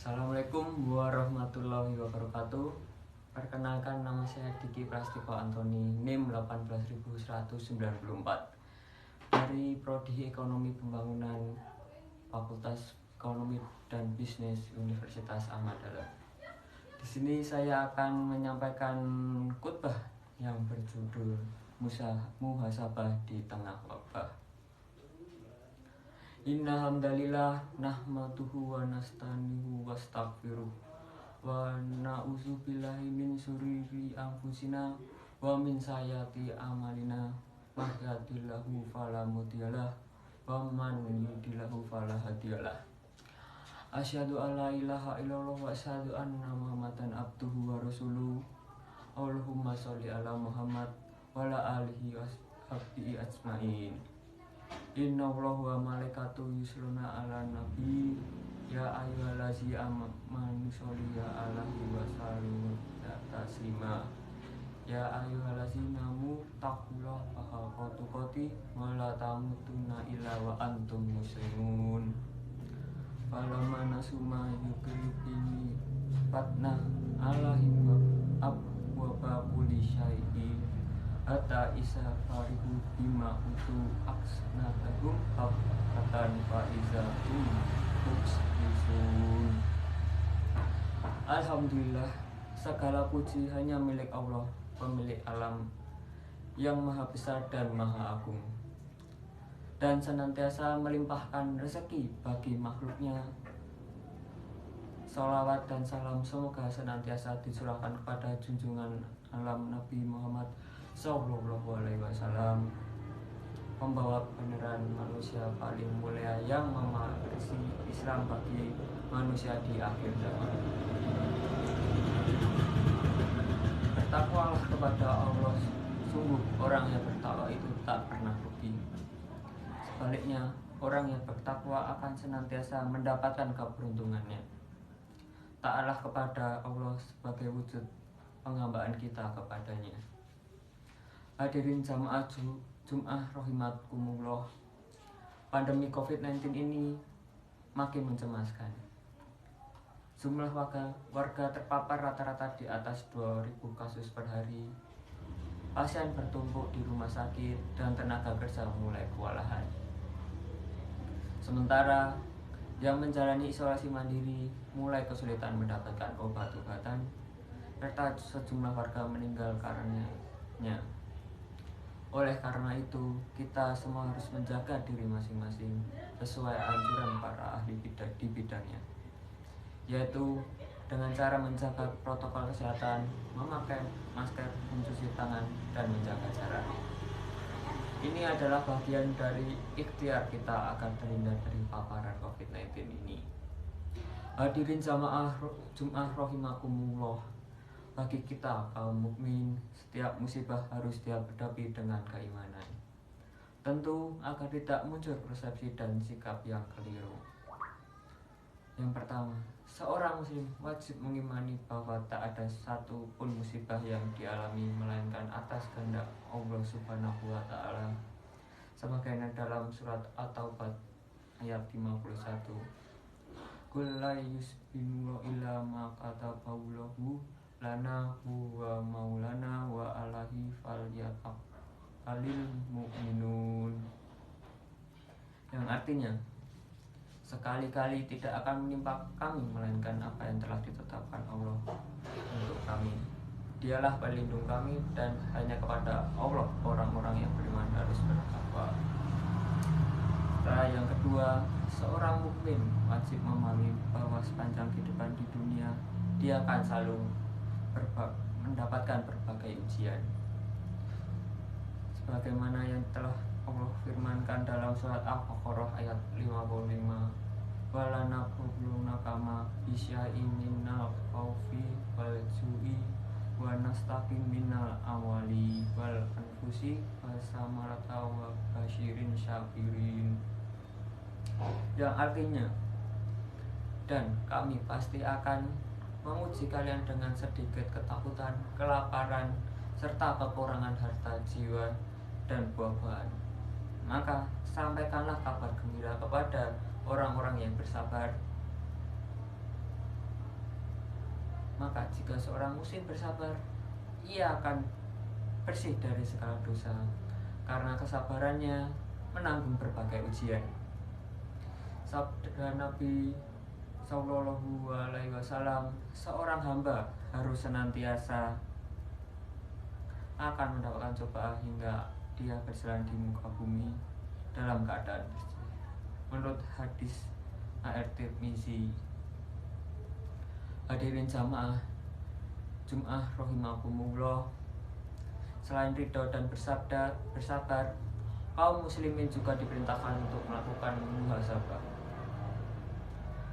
Assalamualaikum warahmatullahi wabarakatuh. Perkenalkan, nama saya Diki Prastiko Antoni, NIM 18194 dari Prodi Ekonomi Pembangunan Fakultas Ekonomi dan Bisnis Universitas Ahmad Dahlan. Di sini saya akan menyampaikan khutbah yang berjudul Muhasabah di Tengah Wabah. Inna hamdalillah nahmaduhu wa nasta'inuhu wastaghfiruh wa na'udzubillahi min syururi anfusina wa min sayyiati a'malina may yahdihillahu fala mudhillalah wa man yudhlilhu fala hadiyalah. Asyhadu an la ilaha illallah wa asyhadu anna Muhammadan abduhu wa rasuluh. Allahumma sholli ala Muhammad wa ala alihi washabihi ajmain. Inna Allaha wa malaikatahu yusholluna 'alan nabi ya ayyuhallazina amanu shollu 'alaihi wa sallimu taslima. Ya ayyuhallazina amanu taqullaha haqqa tuqatih wa la tamutunna illa wa antum muslimun. Falamma nasuma yuqribini fatna alaihim wa kulli syai'in hatta isa farihu bima utu aksnatahum habatan fa'iza mublisun. Alhamdulillah, segala puji hanya milik Allah, pemilik alam yang maha besar dan maha agung, dan senantiasa melimpahkan rezeki bagi makhluknya. Sholawat dan salam semoga senantiasa dicurahkan kepada junjungan alam Nabi Muhammad Sallallahu Alaihi Wasallam, pembawa kebenaran manusia paling mulia yang mewarisi Islam bagi manusia di akhir zaman. Bertakwalah kepada Allah, sungguh orang yang bertakwa itu tak pernah rugi. Sebaliknya, orang yang bertakwa akan senantiasa mendapatkan keberuntungannya. Taatlah kepada Allah sebagai wujud penghambaan kita kepadanya. Hadirin jamaah Jum'ah rahimakumullah, pandemi COVID-19 ini makin mencemaskan. Jumlah warga terpapar rata-rata di atas 2.000 kasus per hari. Pasien bertumpuk di rumah sakit dan tenaga kerja mulai kewalahan. Sementara yang menjalani isolasi mandiri mulai kesulitan mendapatkan obat-obatan, serta sejumlah warga meninggal karenanya. Oleh karena itu, kita semua harus menjaga diri masing-masing sesuai anjuran para ahli di bidangnya, yaitu dengan cara menjaga protokol kesehatan, memakai masker, mencuci tangan, dan menjaga jarak. Ini adalah bagian dari ikhtiar kita agar terhindar dari paparan COVID-19 ini. Hadirin jamaah Jum'ah rahimakumullah, bagi kita kaum mukmin, setiap musibah harus dihadapi dengan keimanan. Tentu agar tidak muncul persepsi dan sikap yang keliru. Yang pertama, seorang muslim wajib mengimani bahwa tak ada satu pun musibah yang dialami melainkan atas kehendak Allah Subhanahu wa Ta'ala, sebagaimana dalam surat At-Taubah ayat 51. Qul la yusbinu illa ma katabahu lahu lana huwa maulana wa alahi falyatawakkalul mu'minun. Yang artinya, sekali-kali tidak akan menimpa kami melainkan apa yang telah ditetapkan Allah untuk kami. Dialah pelindung kami, dan hanya kepada Allah orang-orang yang beriman harus bertakwa. Yang kedua, seorang mukmin wajib memahami bahwa sepanjang kehidupan di dunia dia akan selalu mendapatkan berbagai ujian, sebagaimana yang telah Allah firmankan dalam surat Al-Baqarah ayat 55. Walanabluwana kama bisya'in minal khaufi wal ju'i wa nastaqim minal amwali wal anfusi wasamarata wa basyirin syakirin. Yang artinya, dan kami pasti akan menguji kalian dengan sedikit ketakutan, kelaparan, serta kekurangan harta jiwa dan buah-buahan. Maka sampaikanlah kabar gembira kepada orang-orang yang bersabar Maka jika seorang muslim bersabar, ia akan bersih dari segala dosa, karena kesabarannya menanggung berbagai ujian. Sabda Nabi Sallallahu Alaihi Wasallam, seorang hamba harus senantiasa akan mendapatkan cobaan hingga dia berjalan di muka bumi dalam keadaan bersih. Menurut hadis At-Tirmizi. Hadirin jamaah Jum'ah rahimakumullah, selain ridho dan bersabar, kaum muslimin juga diperintahkan untuk melakukan muhasabah.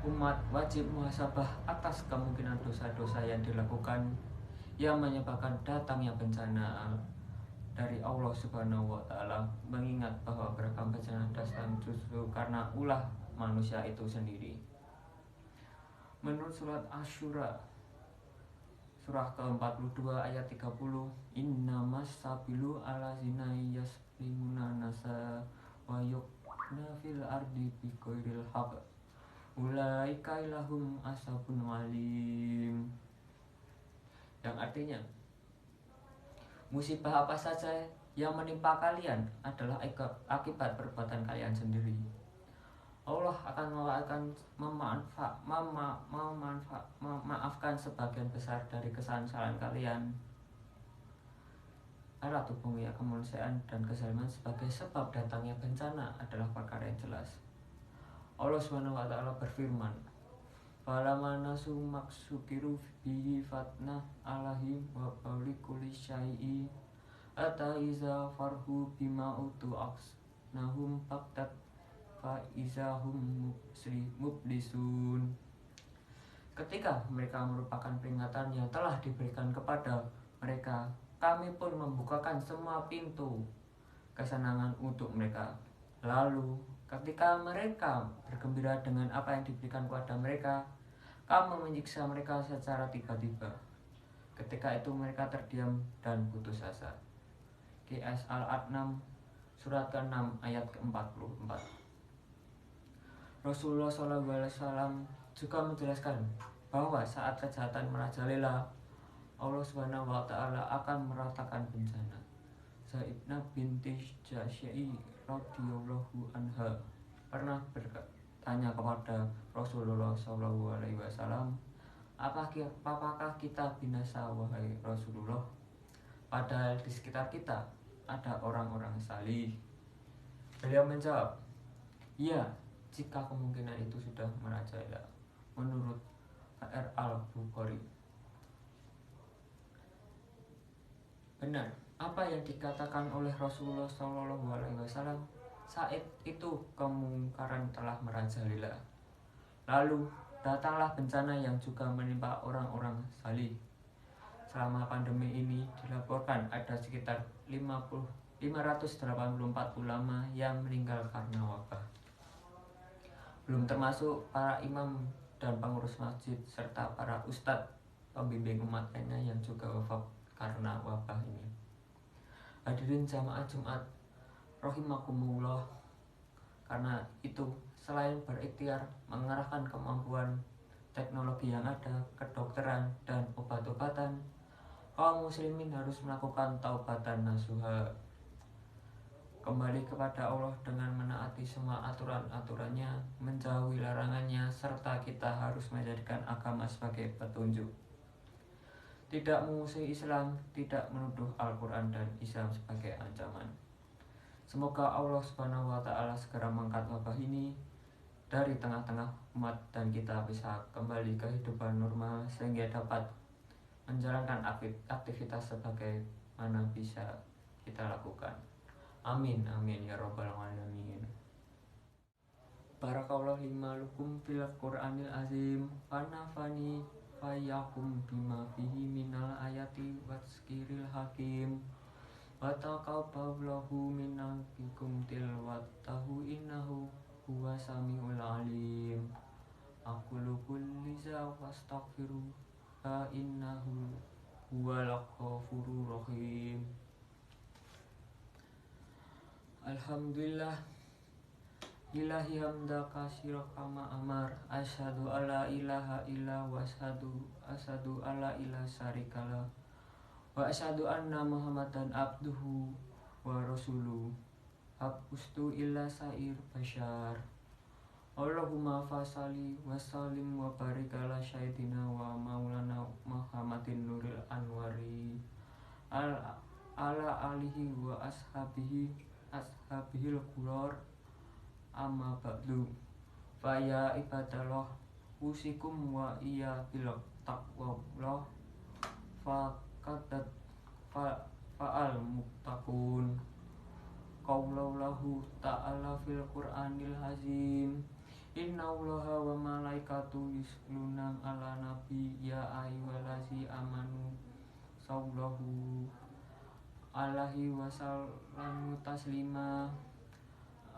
Umat wajib muhasabah atas kemungkinan dosa-dosa yang dilakukan yang menyebabkan datangnya bencana dari Allah Subhanahu wa Ta'ala, mengingat bahwa beragam bencana datang justru karena ulah manusia itu sendiri. Menurut surat Asy-Syura surah ke-42 ayat 30, innamas sabilu allazina yaslimuna nasa wa yuqna fil ardi bighairil haqq ulaika lahum asabun alim. Yang artinya, musibah apa saja yang menimpa kalian adalah akibat perbuatan kalian sendiri. Allah akan memaafkan sebagian besar dari kesalahan kalian. Alat hubungi kemanusiaan dan kezaliman sebagai sebab datangnya bencana adalah perkara yang jelas. Allah Subhanahu wa Ta'ala berfirman, falamma nasu maksukiru bihi fatna alahim wa qawli kulli syai'i ata iza farhu bima utu nahum faktat fa izahum mublisun. Ketika mereka merupakan peringatan yang telah diberikan kepada mereka, kami pun membukakan semua pintu kesenangan untuk mereka. Lalu ketika mereka bergembira dengan apa yang diberikan kepada mereka, kami menyiksa mereka secara tiba-tiba. Ketika itu mereka terdiam dan putus asa. QS Al-An'am surat ke-6 ayat ke-44. Rasulullah SAW juga menjelaskan bahwa saat kejahatan merajalela, Allah Subhanahu wa Ta'ala akan meratakan bencana. Zainab binti Jahsy radhiyallahu anha pernah bertanya kepada Rasulullah SAW, apakah kita binasa wahai Rasulullah? Padahal di sekitar kita ada orang-orang salih. Beliau menjawab, iya, jika kemungkinan itu sudah merajalela. Menurut R. Al-Bukhari. Benar apa yang dikatakan oleh Rasulullah SAW. Saat itu kemungkaran telah merajalela. Lalu datanglah bencana yang juga menimpa orang-orang salih. Selama pandemi ini dilaporkan ada sekitar 584 ulama yang meninggal karena wabah. Belum termasuk para imam dan pengurus masjid serta para ustadz pembimbing umat lainnya yang juga wafat karena wabah ini. Hadirin jamaah Jumat rahimakumullah, karena itu selain berikhtiar mengerahkan kemampuan teknologi yang ada, kedokteran dan obat-obatan, kaum muslimin harus melakukan taubatan nasuha, kembali kepada Allah dengan menaati semua aturan-aturannya, menjauhi larangannya, serta kita harus menjadikan agama sebagai petunjuk. Tidak memusuhi Islam, tidak menuduh Al-Quran dan Islam sebagai ancaman. Semoga Allah Subhanahu wa Ta'ala segera mengangkat wabah ini dari tengah-tengah umat dan kita bisa kembali ke kehidupan normal sehingga dapat menjalankan aktivitas sebagai mana bisa kita lakukan. Amin amin ya robbal alamin. Barakallahu lima lukum fil Qur'anil azim wa nafani fayakum bima fihi minal ayati wazkiril hakim wa taqabbalahu minkum tilwatahu innahu huwa samiul alim. Aqulu kulli za wastaghfiru fa innahu huwal ghafurur rahim. Alhamdulillah, Ilahi hamda kasira kama amar. Asyhadu alla ilaha illa wa asyhadu alla ilaha syarikalah. Wa asyhadu anna Muhammadan abduhu wa rasuluh. Habustu illa sair bashar. Allahumma fasali wa salim wa barik ala sayyidina wa maulana Muhammadin nuril anwari ala alihi wa ashabihil quror amma ba'du. Faya ibadallah usikum wa iya bil taqwallah faqadat fa'al muttaqun. Qaulallahu ta'ala fil Qur'anil azim. Innallaha wa malaikatu yusholluna 'alan nabi ya ayyuhallazina amanu sallallahu alaihi wasallam taslima.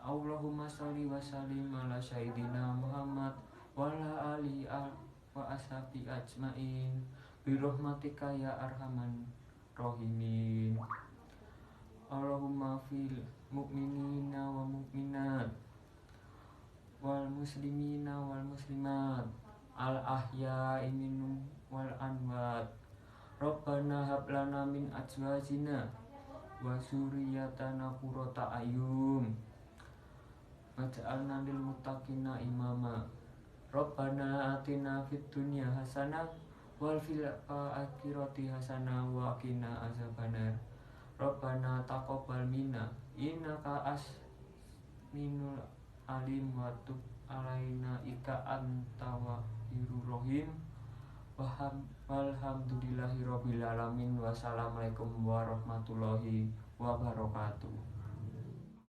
Allahumma sholli wa sallim ala sayyidina Muhammad wa ala alihi wa ashabi ajmain bi rahmatika ya arhaman rahimin. Allahumma fil mu'minina wa mu'minat wal muslimina wal muslimat al ahya'i minhum wal amwat. Rabbana hab lana min azwajina wa dzurriyyatana qurrata a'yun waj'alna lil muttaqina imama. Rabbana atina fid dunya hasanah wal fil akhirati hasanah wa qina azabannar. Rabbana taqabbal minna innaka asminul alim wa tub alaina ika anta wahhirur rahim. Walhamdulillahi rabbil alamin. Wassalamualaikum warahmatullahi wabarakatuh.